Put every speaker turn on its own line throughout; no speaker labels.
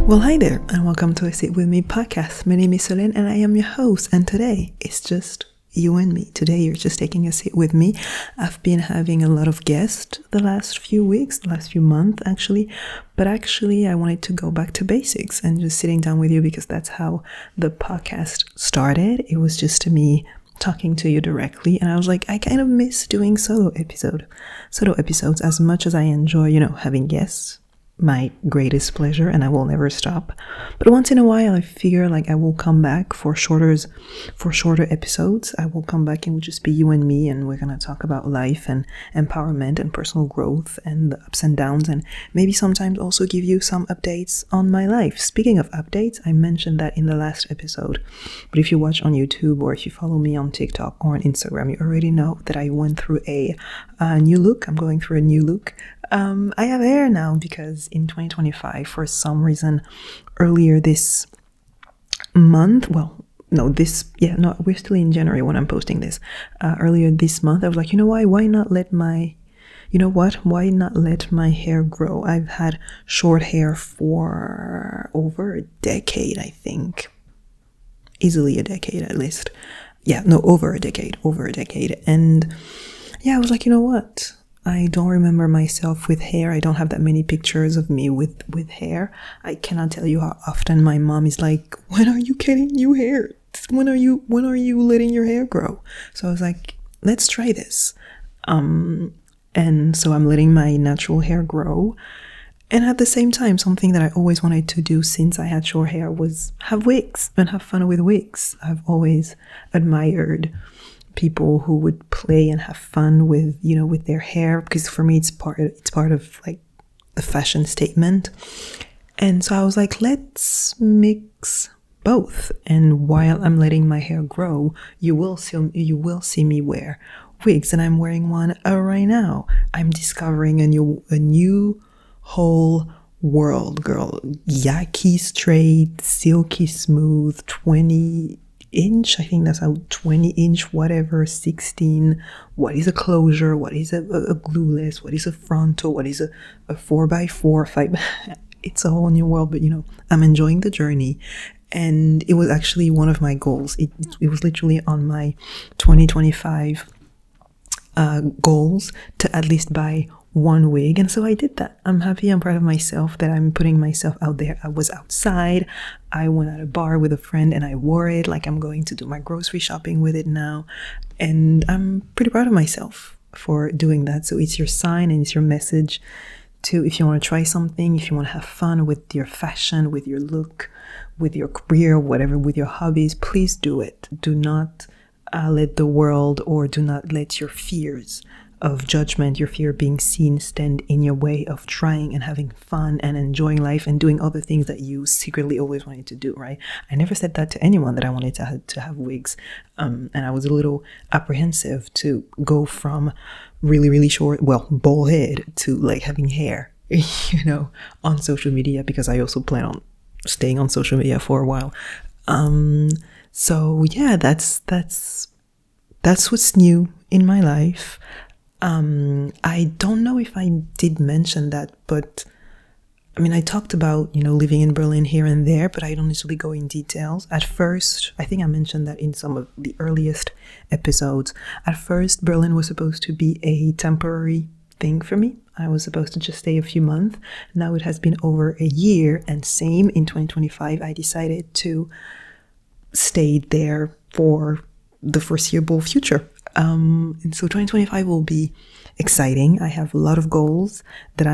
Well, hi there, and welcome to Sit With Me podcast. My name is Solène, and I am your host. And today it's just you and me. Today you're just taking a sit with me. I've been having a lot of guests the last few weeks, the last few months actually. But actually, I wanted to go back to basics and just sitting down with you because that's how the podcast started. It was just me talking to you directly, and I was like, I kind of miss doing solo episodes as much as I enjoy, having guests. My greatest pleasure, and I will never stop. But once in a while, I figure like I will come back for shorter episodes. I will come back and it will just be you and me, and we're gonna talk about life and empowerment and personal growth and the ups and downs, and maybe sometimes also give you some updates on my life. Speaking of updates, I mentioned that in the last episode, but if you watch on YouTube or if you follow me on TikTok or on Instagram, you already know that I went through a new look. I'm going through a new look. I have hair now because in 2025, for some reason, earlier this month, we're still in January when I'm posting this. Earlier this month, I was like, why not let my hair grow? I've had short hair for over a decade, I think. Easily a decade at least. Over a decade. And yeah, I was like, what? I don't remember myself with hair. I don't have that many pictures of me with hair. I cannot tell you how often my mom is like, when are you getting new hair? When are you letting your hair grow? So I was like, let's try this. And so I'm letting my natural hair grow. And at the same time, something that I always wanted to do since I had short hair was have wigs and have fun with wigs. I've always admired people who would play and have fun with their hair, because for me it's part of like the fashion statement. And so I was like, let's mix both, and while I'm letting my hair grow, you will see me wear wigs, and I'm wearing one right now. I'm discovering a new whole world, girl. Yaki straight, silky smooth, 20-inch, I think that's how 20-inch, whatever, 16. What is a closure? What is a glueless? What is a frontal? What is a 4x4? 5? It's a whole new world, but I'm enjoying the journey. And it was actually one of my goals. It was literally on my 2025 goals to at least buy one wig, and so I did that. I'm happy, I'm proud of myself that I'm putting myself out there. I was outside, I went at a bar with a friend and I wore it like I'm going to do my grocery shopping with it now, and I'm pretty proud of myself for doing that. So it's your sign and it's your message to, if you want to try something, if you want to have fun with your fashion, with your look, with your career, whatever, with your hobbies, please do it. Do not let the world, or do not let your fears of judgment, your fear of being seen, stand in your way of trying and having fun and enjoying life and doing other things that you secretly always wanted to do, right? I never said that to anyone, that I wanted to have wigs, and I was a little apprehensive to go from really, really short, bald head, to like having hair, on social media, because I also plan on staying on social media for a while. So yeah, that's what's new in my life. I don't know if I did mention that, but I talked about, living in Berlin here and there, but I don't necessarily go in details. At first, I think I mentioned that in some of the earliest episodes. At first, Berlin was supposed to be a temporary thing for me. I was supposed to just stay a few months. Now it has been over a year, and same in 2025, I decided to stay there for the foreseeable future. And so 2025 will be exciting. I have a lot of goals that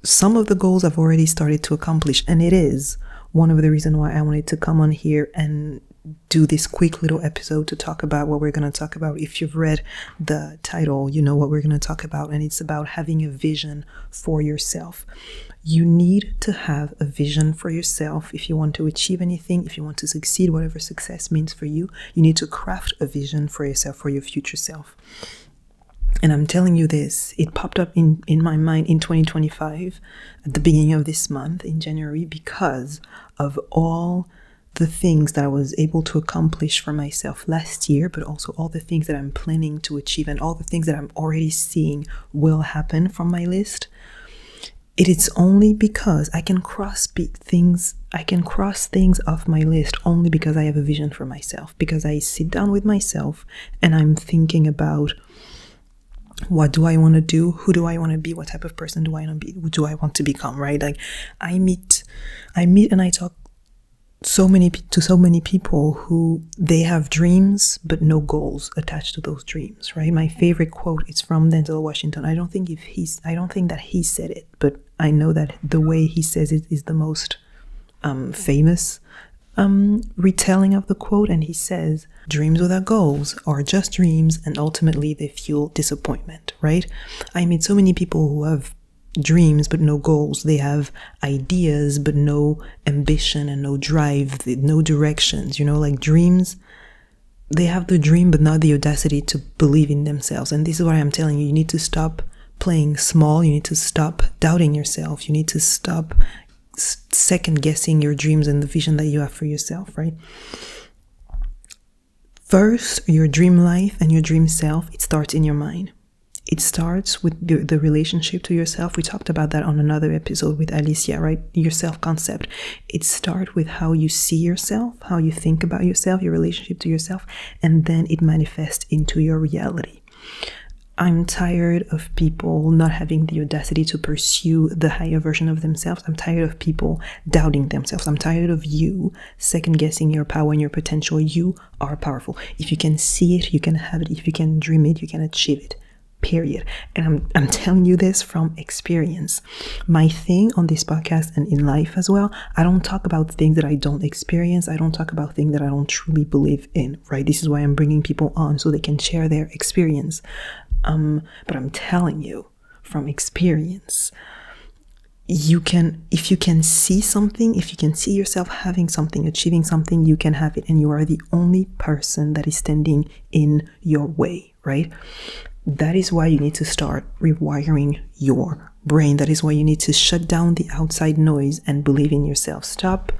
some of the goals I've already started to accomplish, and it is one of the reasons why I wanted to come on here and do this quick little episode to talk about what we're going to talk about. If you've read the title, you know what we're going to talk about, and it's about having a vision for yourself. You need to have a vision for yourself if you want to achieve anything, if you want to succeed, whatever success means for you. You need to craft a vision for yourself, for your future self. And I'm telling you this, it popped up in my mind in 2025, at the beginning of this month, in January, because of all the things that I was able to accomplish for myself last year, but also all the things that I'm planning to achieve and all the things that I'm already seeing will happen from my list. It is only because I can cross things off my list only because I have a vision for myself, because I sit down with myself and I'm thinking about, what do I want to do? Who do I want to be? What type of person do I want to be? Who do I want to become, right? Like I meet and I talk to so many people who they have dreams but no goals attached to those dreams, right? My favorite quote is from Denzel Washington. I don't think that he said it, but I know that the way he says it is the most famous retelling of the quote. And he says, dreams without goals are just dreams, and ultimately they fuel disappointment, right? I meet so many people who have dreams but no goals. They have ideas but no ambition and no drive, no directions, like dreams. They have the dream but not the audacity to believe in themselves. And this is what I'm telling you. You need to stop playing small. You need to stop doubting yourself. You need to stop second guessing your dreams and the vision that you have for yourself, right? First, your dream life and your dream self, it starts in your mind. It starts with the relationship to yourself. We talked about that on another episode with Alicia, right? Your self-concept. It starts with how you see yourself, how you think about yourself, your relationship to yourself, and then it manifests into your reality. I'm tired of people not having the audacity to pursue the higher version of themselves. I'm tired of people doubting themselves. I'm tired of you second-guessing your power and your potential. You are powerful. If you can see it, you can have it. If you can dream it, you can achieve it. Period. And I'm telling you this from experience. My thing on this podcast and in life as well, I don't talk about things that I don't experience. I don't talk about things that I don't truly believe in, right? This is why I'm bringing people on, so they can share their experience. But I'm telling you from experience, if you can see something, if you can see yourself having something, achieving something, you can have it. And you are the only person that is standing in your way, right? That is why you need to start rewiring your brain. That is why you need to shut down the outside noise and believe in yourself. Stop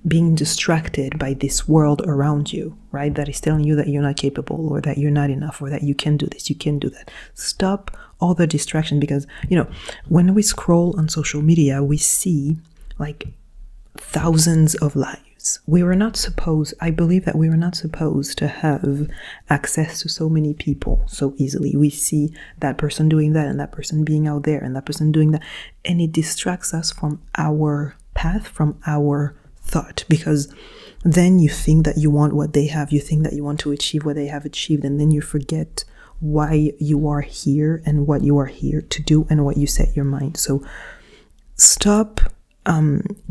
being distracted by this world around you, right? That is telling you that you're not capable, or that you're not enough, or that you can do this, you can do that. Stop all the distraction, because, when we scroll on social media, we see like thousands of lives. I believe that we were not supposed to have access to so many people so easily. We see that person doing that, and that person being out there, and that person doing that. And it distracts us from our path, from our thought, because then you think that you want what they have. You think that you want to achieve what they have achieved. And then you forget why you are here and what you are here to do and what you set your mind. So stop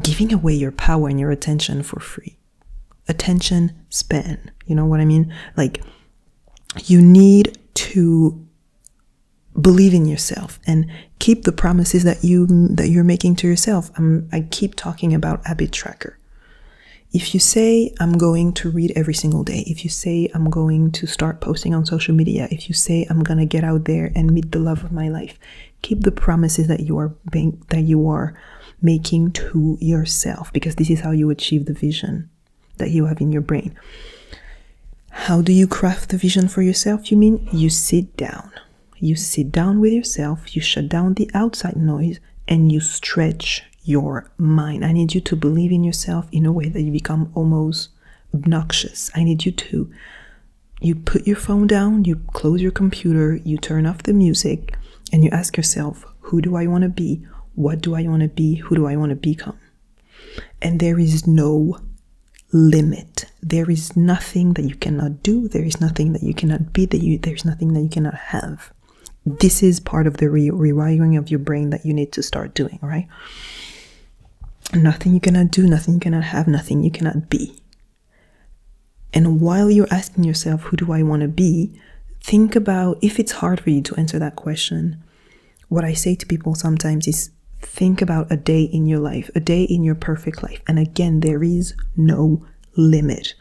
giving away your power and your attention for free. Attention span, you know what I mean? Like, you need to believe in yourself and keep the promises that you're making to yourself. I keep talking about habit tracker. If you say, I'm going to read every single day, if you say, I'm going to start posting on social media, if you say, I'm going to get out there and meet the love of my life, keep the promises that you are making to yourself, because this is how you achieve the vision that you have in your brain. How do you craft the vision for yourself? You sit down. You sit down with yourself, you shut down the outside noise, and you stretch your mind. I need you to believe in yourself in a way that you become almost obnoxious. I need you put your phone down, you close your computer, you turn off the music, and you ask yourself, who do I want to be? What do I want to be? Who do I want to become? And there is no limit. There is nothing that you cannot do. There is nothing that you cannot be. There's nothing that you cannot have. This is part of the rewiring of your brain that you need to start doing, right? Nothing you cannot do, nothing you cannot have, nothing you cannot be. And while you're asking yourself, who do I want to be? Think about, if it's hard for you to answer that question, what I say to people sometimes is, think about a day in your life, a day in your perfect life. And again, there is no limit.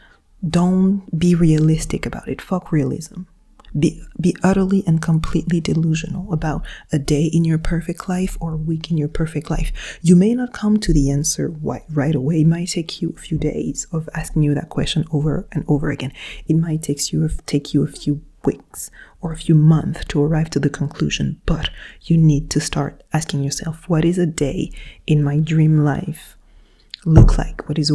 Don't be realistic about it. Fuck realism. Be utterly and completely delusional about a day in your perfect life or a week in your perfect life. You may not come to the answer right away. It might take you a few days of asking you that question over and over again. It might take you a few weeks or a few months to arrive to the conclusion, but you need to start asking yourself, what is a day in my dream life look like? What does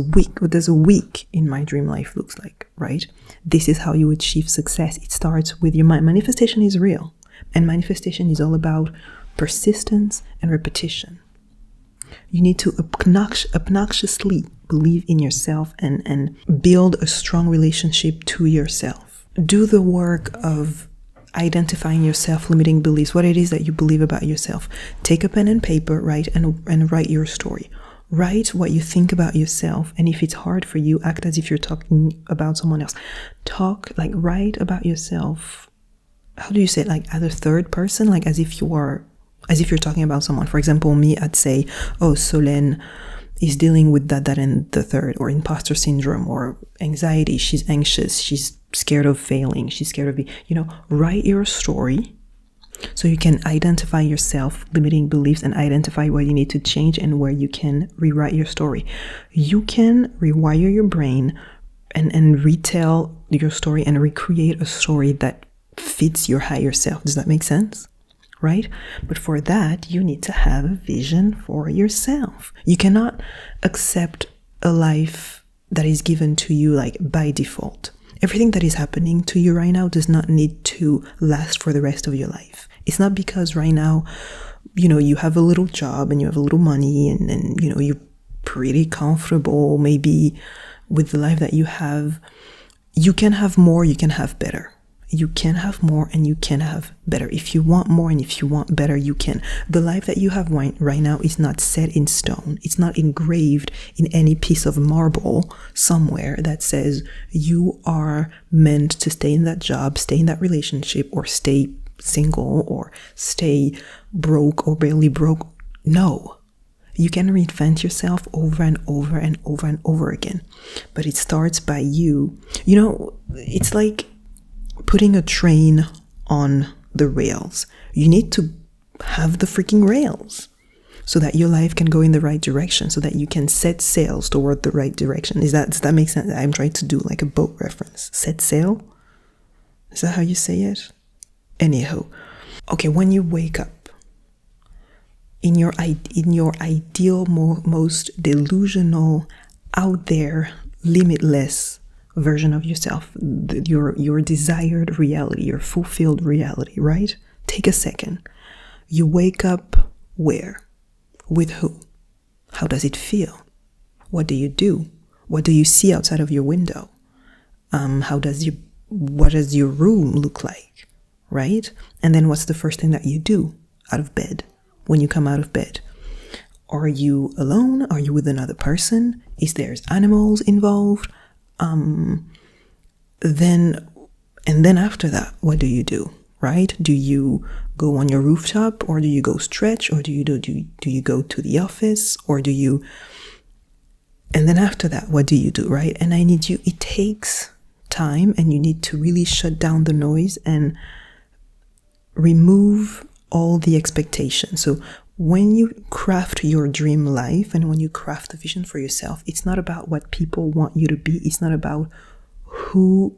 a week in my dream life looks like, right? This is how you achieve success. It starts with your mind. Manifestation is real, and manifestation is all about persistence and repetition. You need to obnoxiously believe in yourself and build a strong relationship to yourself. Do the work of identifying your self-limiting beliefs, what it is that you believe about yourself. Take a pen and paper, and write your story. Write what you think about yourself, and if it's hard for you, act as if you're talking about someone else. Write about yourself. How do you say it? Like as a third person, like as if you're talking about someone. For example, me, I'd say, oh, Solène is dealing with that, and the third, or imposter syndrome, or anxiety. She's anxious. She's scared of failing. She's scared of write your story so you can identify your self-limiting beliefs and identify what you need to change and where you can rewrite your story. You can rewire your brain and retell your story and recreate a story that fits your higher self. Does that make sense? Right? But for that, you need to have a vision for yourself. You cannot accept a life that is given to you like by default. Everything that is happening to you right now does not need to last for the rest of your life. It's not because right now, you have a little job and you have a little money and you're pretty comfortable maybe with the life that you have. You can have more, you can have better. You can have more and you can have better. If you want more and if you want better, you can. The life that you have right now is not set in stone. It's not engraved in any piece of marble somewhere that says you are meant to stay in that job, stay in that relationship, or stay single, or stay broke or barely broke. No. You can reinvent yourself over and over and over and over again. But it starts by you. It's like putting a train on the rails. You need to have the freaking rails so that your life can go in the right direction, so that you can set sails toward the right direction. Does that make sense? I'm trying to do like a boat reference. Set sail? Is that how you say it? Anyhow. Okay, when you wake up, in your ideal, most delusional, out there, limitless version of yourself, your desired reality, your fulfilled reality, right? Take a second. You wake up where? With who? How does it feel? What do you do? What do you see outside of your window? What does your room look like, right? And then what's the first thing that you do out of bed when you come out of bed? Are you alone? Are you with another person? Is there animals involved? Then after that, what do you do, right? Do you go on your rooftop, or do you go stretch, or do you go to the office, and then after that, what do you do, right? And it takes time, and you need to really shut down the noise and remove all the expectations. So when you craft your dream life and when you craft a vision for yourself, it's not about what people want you to be. It's not about who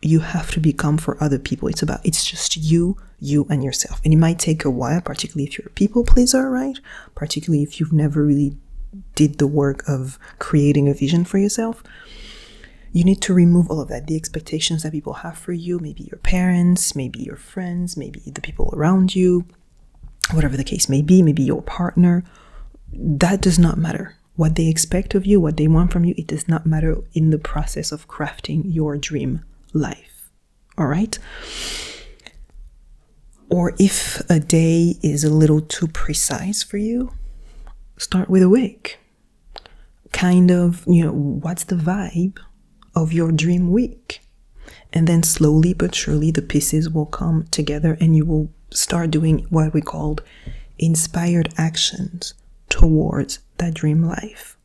you have to become for other people. It's just you and yourself. And it might take a while, particularly if you're a people pleaser, right? Particularly if you've never really did the work of creating a vision for yourself. You need to remove all of that, the expectations that people have for you, maybe your parents, maybe your friends, maybe the people around you, whatever the case may be, maybe your partner. That does not matter. What they expect of you, what they want from you, it does not matter in the process of crafting your dream life. All right? Or if a day is a little too precise for you, start with a week. Kind of, what's the vibe of your dream week? And then slowly but surely the pieces will come together and you will start doing what we called inspired actions towards that dream life.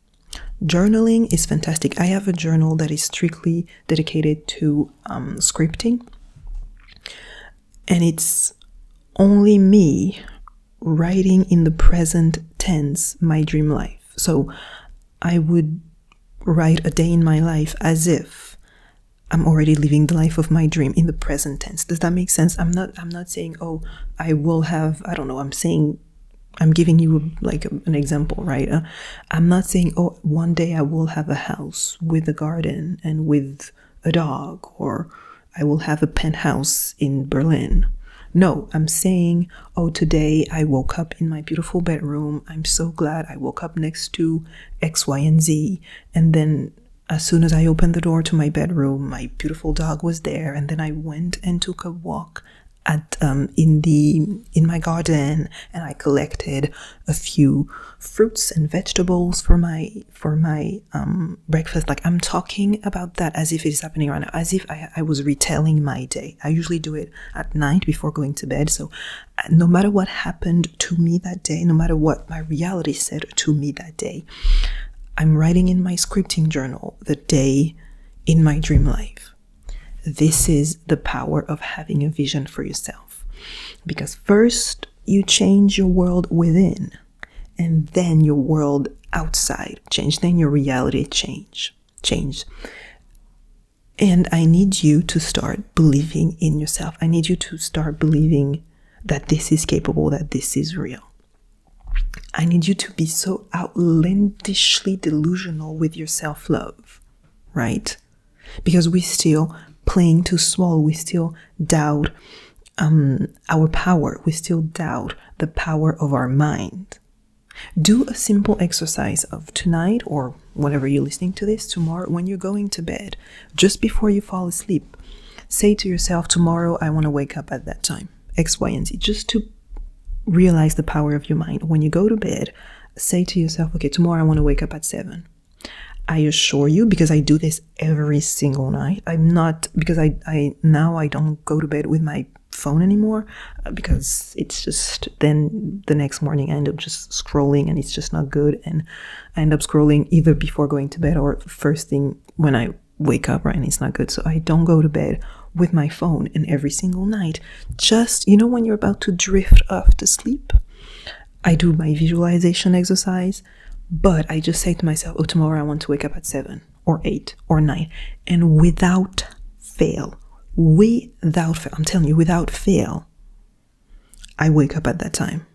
Journaling is fantastic. I have a journal that is strictly dedicated to scripting, and it's only me writing in the present tense my dream life. So I would write a day in my life as if I'm already living the life of my dream in the present tense. Does that make sense? I'm not saying, oh, I will have, I don't know, I'm giving you like an example, right? I'm not saying, oh, one day I will have a house with a garden and with a dog, or I will have a penthouse in Berlin. No, I'm saying, oh, today I woke up in my beautiful bedroom. I'm so glad I woke up next to X, Y, and Z. And then as soon as I opened the door to my bedroom, my beautiful dog was there. And then I went and took a walk in my garden, and I collected a few fruits and vegetables for my breakfast. Like, I'm talking about that as if it's happening right now, as if I was retelling my day. I usually do it at night before going to bed. So no matter what happened to me that day, no matter what my reality said to me that day, I'm writing in my scripting journal the day in my dream life. This is the power of having a vision for yourself. Because first, you change your world within, and then your world outside change, then your reality change. And I need you to start believing in yourself. I need you to start believing that this is capable, that this is real. I need you to be so outlandishly delusional with your self-love, right? Because we still playing too small. We still doubt our power. We still doubt the power of our mind. Do a simple exercise of tonight, or whenever you're listening to this, tomorrow, when you're going to bed, just before you fall asleep, say to yourself, tomorrow I want to wake up at that time, X, Y, and Z, just to realize the power of your mind. When you go to bed, say to yourself, okay, tomorrow I want to wake up at 7. I assure you, because I do this every single night, because I now I don't go to bed with my phone anymore, because it's just, then the next morning I end up just scrolling, and it's just not good, and I end up scrolling either before going to bed or first thing when I wake up, right, and it's not good. So I don't go to bed with my phone, and every single night, just, you know, when you're about to drift off to sleep, I do my visualization exercise. But I just say to myself, oh, tomorrow I want to wake up at 7 or 8 or 9. And without fail, I'm telling you, without fail, I wake up at that time.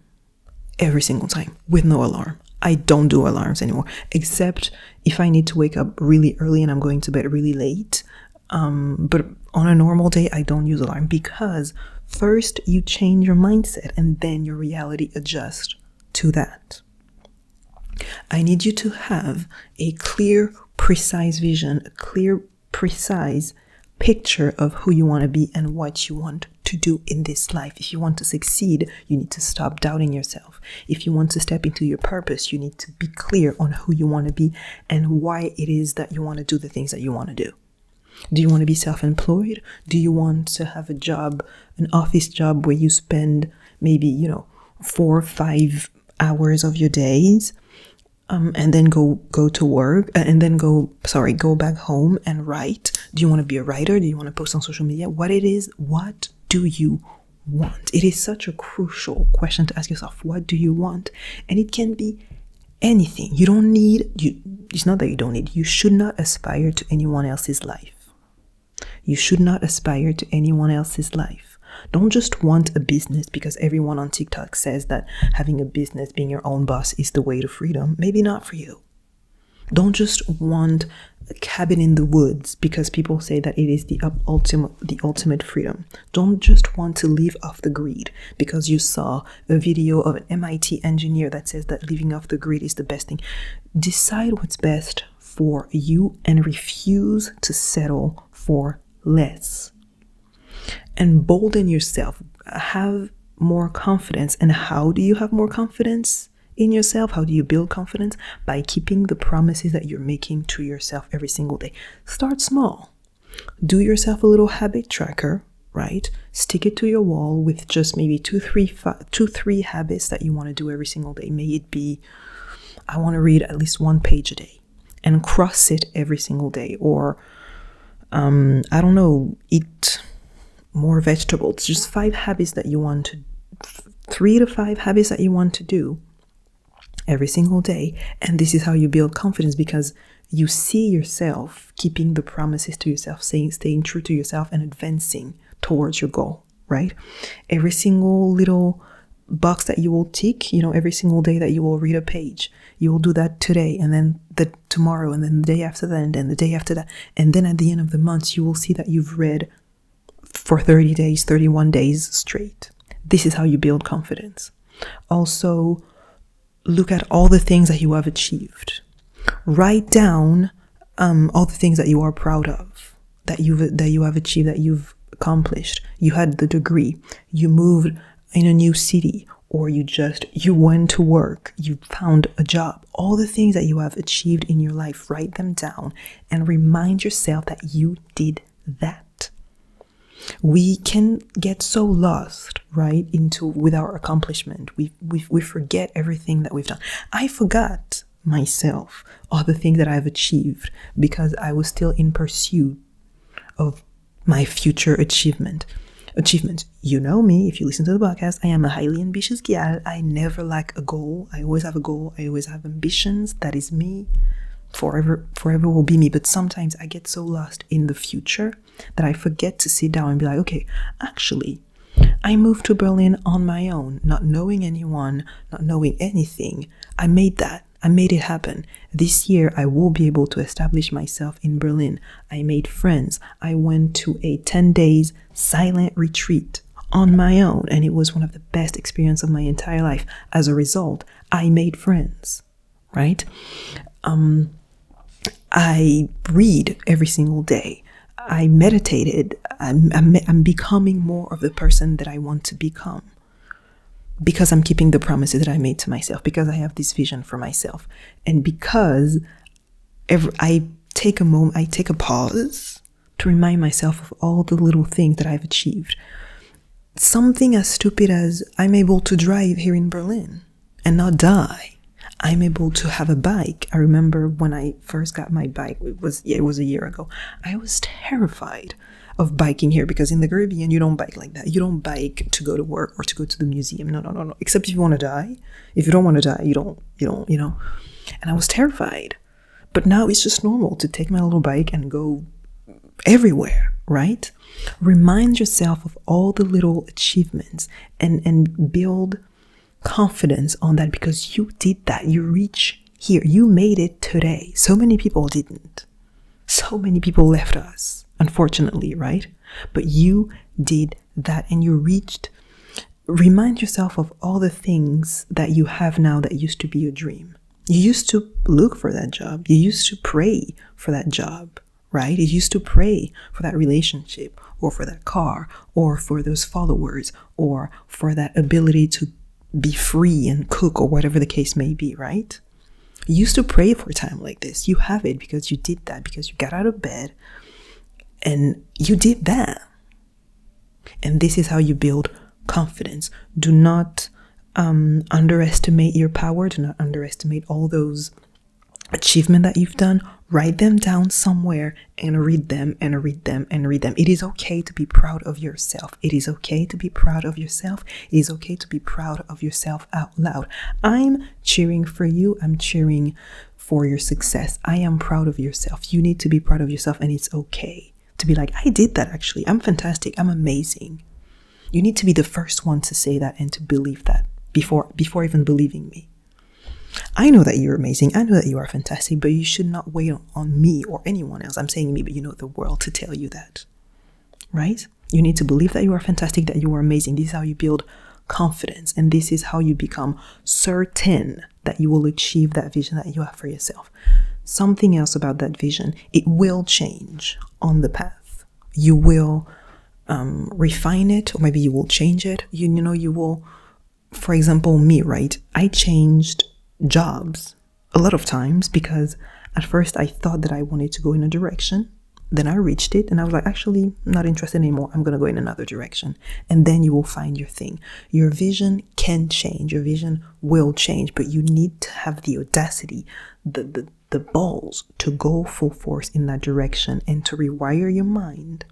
Every single time, with no alarm. I don't do alarms anymore, except if I need to wake up really early and I'm going to bed really late. But on a normal day, I don't use alarm, because first you change your mindset and then your reality adjusts to that. I need you to have a clear, precise vision, a clear, precise picture of who you want to be and what you want to do in this life. If you want to succeed, you need to stop doubting yourself. If you want to step into your purpose, you need to be clear on who you want to be and why it is that you want to do the things that you want to do. Do you want to be self-employed? Do you want to have a job, an office job where you spend maybe, 4 or 5 hours of your days, and then go to work, and then go back home and write? Do you want to be a writer? Do you want to post on social media? What do you want? It is such a crucial question to ask yourself. What do you want? And it can be anything. It's not that you don't need, you should not aspire to anyone else's life. You should not aspire to anyone else's life. Don't just want a business because everyone on TikTok says that having a business, being your own boss, is the way to freedom. Maybe not for you. Don't just want a cabin in the woods because people say that it is the ultimate freedom. Don't just want to live off the grid because you saw a video of an MIT engineer that says that living off the grid is the best thing. Decide what's best for you and refuse to settle for less. And bolden yourself. Have more confidence. And how do you have more confidence in yourself? How do you build confidence? By keeping the promises that you're making to yourself every single day. Start small. Do yourself a little habit tracker, right? Stick it to your wall with just maybe 2-3 habits that you want to do every single day. May it be, I want to read at least 1 page a day, and cross it every single day. Or, I don't know, eat more vegetables. Just 5 habits that you want to, 3 to 5 habits that you want to do every single day. And this is how you build confidence, because you see yourself keeping the promises to yourself, staying true to yourself and advancing towards your goal, right? Every single little box that you will tick, every single day that you will read a page, you will do that today, and then tomorrow, and then the day after that, and then the day after that. And then at the end of the month, you will see that you've read for 30 days, 31 days straight. This is how you build confidence. Also, look at all the things that you have achieved. Write down all the things that you are proud of, that you have achieved, that you've accomplished. You had the degree, you moved in a new city, or you went to work, you found a job. All the things that you have achieved in your life, write them down and remind yourself that you did that. We can get so lost, right, with our accomplishment. We forget everything that we've done. I forgot myself all the things that I've achieved because I was still in pursuit of my future achievements. You know me, if you listen to the podcast, I am a highly ambitious gal. I never lack a goal. I always have a goal. I always have ambitions. That is me. Forever will be me. But sometimes I get so lost in the future that I forget to sit down and be like, okay, actually, I moved to Berlin on my own, not knowing anyone, not knowing anything. I made that. I made it happen. This year, I will be able to establish myself in Berlin. I made friends. I went to a 10 days silent retreat on my own, and it was one of the best experiences of my entire life. As a result, I made friends, right? I read every single day. I meditated. I'm becoming more of the person that I want to become, because I'm keeping the promises that I made to myself, because I have this vision for myself, and because I take a pause to remind myself of all the little things that I've achieved. Something as stupid as I'm able to drive here in Berlin and not die. I'm able to have a bike. I remember when I first got my bike, it was a year ago. I was terrified of biking here because in the Caribbean, you don't bike like that. You don't bike to go to work or to go to the museum. No. Except if you want to die. If you don't want to die, you don't, And I was terrified. But now it's just normal to take my little bike and go everywhere, right? Remind yourself of all the little achievements and build confidence on that, because you did that. You reach here. You made it today. So many people didn't. So many people left us, unfortunately, right? But you did that and you reached. Remind yourself of all the things that you have now that used to be your dream. You used to look for that job. You used to pray for that job, right? You used to pray for that relationship, or for that car, or for those followers, or for that ability to be free and cook, or whatever the case may be, right? You used to pray for a time like this. You have it because you did that, because you got out of bed and you did that. And this is how you build confidence. Do not underestimate your power. Do not underestimate all those achievements that you've done. Write them down somewhere and read them and read them and read them. It is okay to be proud of yourself. It is okay to be proud of yourself. It is okay to be proud of yourself out loud. I'm cheering for you. I'm cheering for your success. I am proud of yourself. You need to be proud of yourself, and it's okay to be like, I did that actually. I'm fantastic. I'm amazing. You need to be the first one to say that and to believe that before even believing me. I know that you're amazing. I know that you are fantastic, but you should not wait on me or anyone else. I'm saying me, but the world to tell you that, right? You need to believe that you are fantastic, that you are amazing. This is how you build confidence. And this is how you become certain that you will achieve that vision that you have for yourself. Something else about that vision, it will change on the path. You will refine it, or maybe you will change it. You will, for example, me, right? I changed jobs a lot of times because at first I thought that I wanted to go in a direction. Then I reached it and I was like, actually not interested anymore. I'm going to go in another direction. And then you will find your thing. Your vision can change. Your vision will change, but you need to have the audacity, the balls to go full force in that direction and to rewire your mind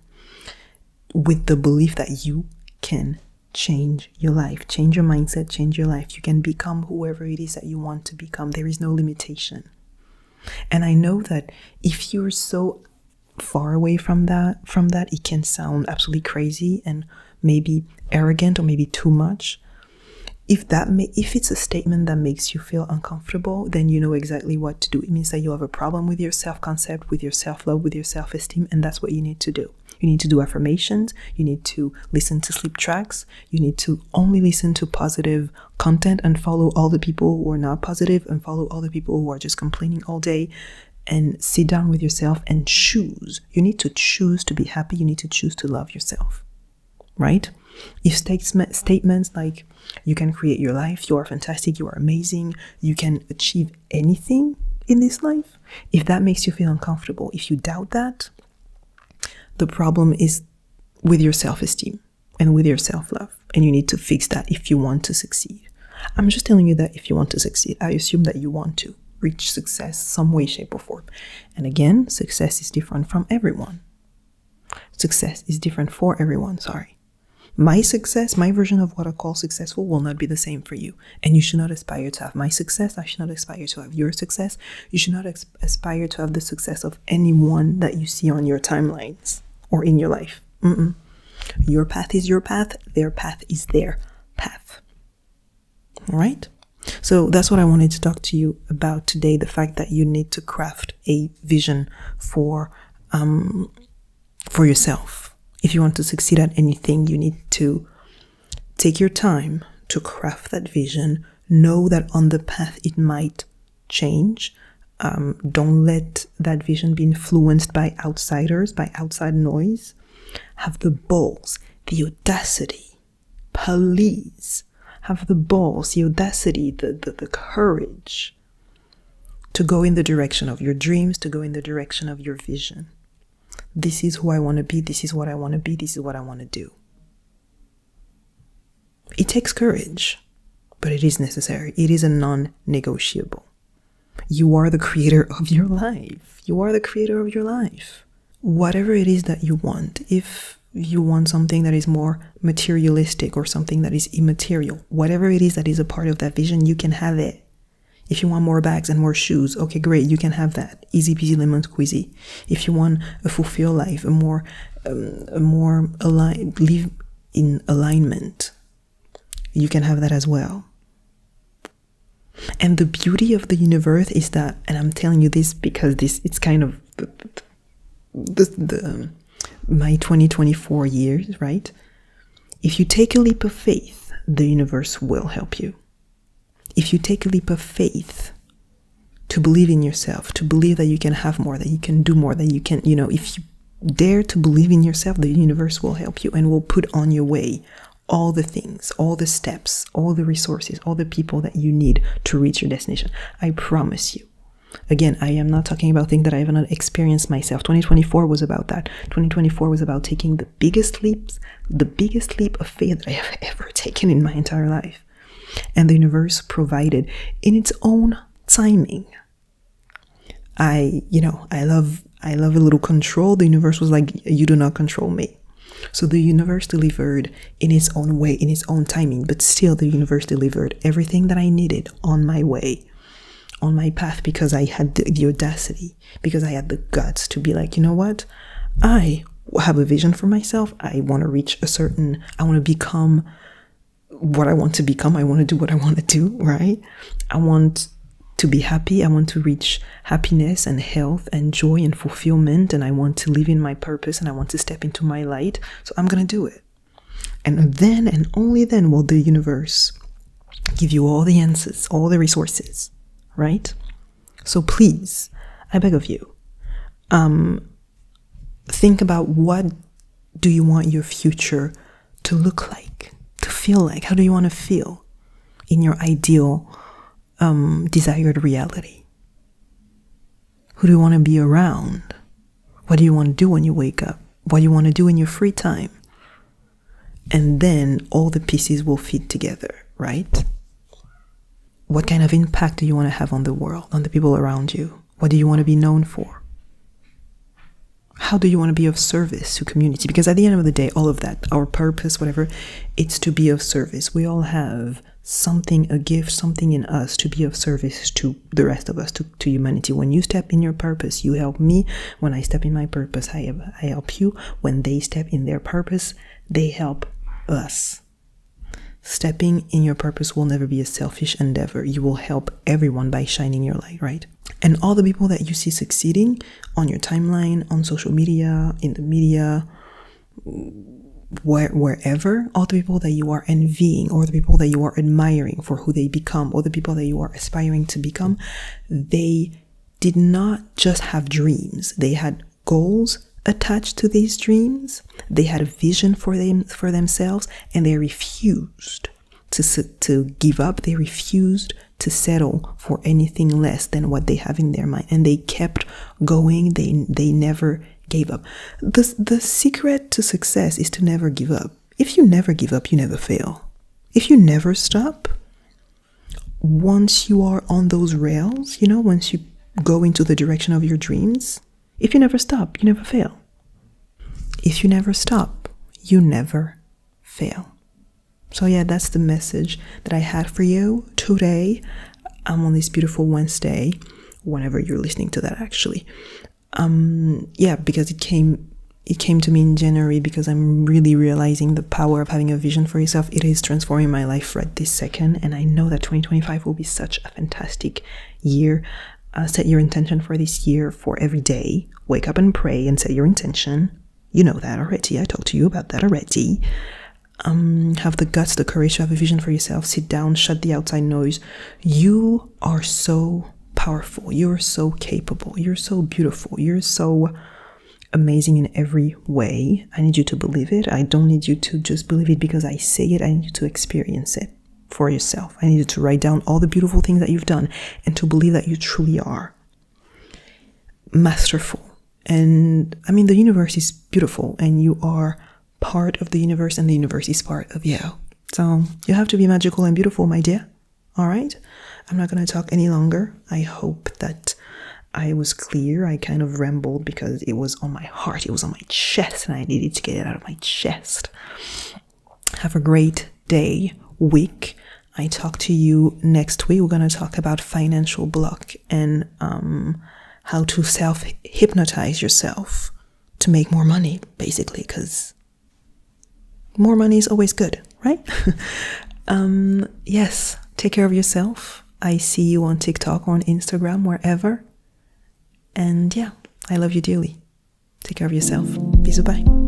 with the belief that you can change your life, change your mindset, change your life. You can become whoever it is that you want to become. There is no limitation. And I know that if you're so far away from that, it can sound absolutely crazy and maybe arrogant or maybe too much. If it's a statement that makes you feel uncomfortable, then you know exactly what to do. It means that you have a problem with your self-concept, with your self-love, with your self-esteem, and that's what you need to do. You need to do affirmations. You need to listen to sleep tracks. You need to only listen to positive content and follow all the people who are not positive and follow all the people who are just complaining all day, and sit down with yourself and choose. You need to choose to be happy. You need to choose to love yourself, right? If statements like, you can create your life, you are fantastic, you are amazing, you can achieve anything in this life, if that makes you feel uncomfortable, if you doubt that, the problem is with your self-esteem and with your self-love, and you need to fix that if you want to succeed. I'm just telling you that if you want to succeed, I assume that you want to reach success some way, shape, or form. And again, success is different from everyone. Success is different for everyone, sorry. My success, my version of what I call successful, will not be the same for you. And you should not aspire to have my success. I should not aspire to have your success. You should not aspire to have the success of anyone that you see on your timelines or in your life. Your path is your path. Their path is their path. All right? So that's what I wanted to talk to you about today. The fact that you need to craft a vision for yourself. If you want to succeed at anything, you need to take your time to craft that vision. Know that on the path it might change. Don't let that vision be influenced by outsiders, by outside noise. Have the balls, the audacity, please. Have the balls, the audacity, the courage to go in the direction of your dreams, to go in the direction of your vision. This is who I want to be. This is what I want to be. This is what I want to do. It takes courage, but it is necessary. It is a non-negotiable. You are the creator of your life. You are the creator of your life. Whatever it is that you want, if you want something that is more materialistic or something that is immaterial, whatever it is that is a part of that vision, you can have it. If you want more bags and more shoes, okay, great, you can have that. Easy peasy lemon squeezy. If you want a fulfilled life, a more live in alignment, you can have that as well. And the beauty of the universe is that, and I'm telling you this because it's kind of my 2024 years, right? If you take a leap of faith, the universe will help you. If you take a leap of faith to believe in yourself, to believe that you can have more, that you can do more, that you can, if you dare to believe in yourself, the universe will help you and will put on your way all the things, all the steps, all the resources, all the people that you need to reach your destination. I promise you. Again, I am not talking about things that I have not experienced myself. 2024 was about that. 2024 was about taking the biggest leap of faith that I have ever taken in my entire life. And the universe provided in its own timing. I love a little control. The universe was like, you do not control me. So the universe delivered in its own way, in its own timing, but still the universe delivered everything that I needed on my way, on my path, because I had the audacity, because I had the guts to be like, you know what? I have a vision for myself. I want to reach I want to become what I want to become. I want to do what I want to do, right? I want to be happy. I want to reach happiness and health and joy and fulfillment, and I want to live in my purpose, and I want to step into my light. So I'm going to do it. And then and only then will the universe give you all the answers, all the resources, right? So please, I beg of you, think about, what do you want your future to look like, to feel like? How do you want to feel in your ideal desired reality? Who do you want to be around? What do you want to do when you wake up? What do you want to do in your free time? And then all the pieces will fit together, right? What kind of impact do you want to have on the world, on the people around you? What do you want to be known for? how do you want to be of service to community? Because at the end of the day, all of that, our purpose, whatever, it's to be of service. We all have something, a gift, something in us to be of service to the rest of us, to humanity. When you step in your purpose, you help me. When I step in my purpose, I help you. When they step in their purpose, they help us. Stepping in your purpose will never be a selfish endeavor. You will help everyone by shining your light, right? And all the people that you see succeeding on your timeline, on social media, in the media, wherever, all the people that you are envying, or the people that you are admiring for who they become, or the people that you are aspiring to become, they did not just have dreams. They had goals attached to these dreams. They had a vision for themselves, and they refused to give up. They refused to settle for anything less than what they have in their mind, and they kept going. They never gave up. The secret to success is to never give up. If you never give up, you never fail. If you never stop, once you are on those rails, once you go into the direction of your dreams, if you never stop, you never fail. If you never stop, you never fail. So yeah, that's the message that I had for you today. I'm on this beautiful Wednesday, whenever you're listening to that, actually. Because it came to me in January, because I'm really realizing the power of having a vision for yourself. It is transforming my life right this second, and I know that 2025 will be such a fantastic year. Set your intention for this year for every day. Wake up and pray and set your intention. You know that already. I talked to you about that already. Have the guts, the courage to have a vision for yourself. Sit down, shut the outside noise. You are so powerful. You're so capable. You're so beautiful. You're so amazing in every way. I need you to believe it. I don't need you to just believe it because I say it. I need you to experience it for yourself. I need you to write down all the beautiful things that you've done and to believe that you truly are masterful. And I mean, the universe is beautiful, and you are part of the universe, and the universe is part of you. So you have to be magical and beautiful, my dear. All right? I'm not going to talk any longer. I hope that I was clear. I kind of rambled because it was on my heart. It was on my chest, and I needed to get it out of my chest. Have a great day, week. I talk to you next week. We're going to talk about financial block and how to self-hypnotize yourself to make more money, basically, because more money is always good, right? Yes, take care of yourself. I see you on TikTok or on Instagram, wherever. And yeah, I love you dearly. Take care of yourself. Bisous, bye.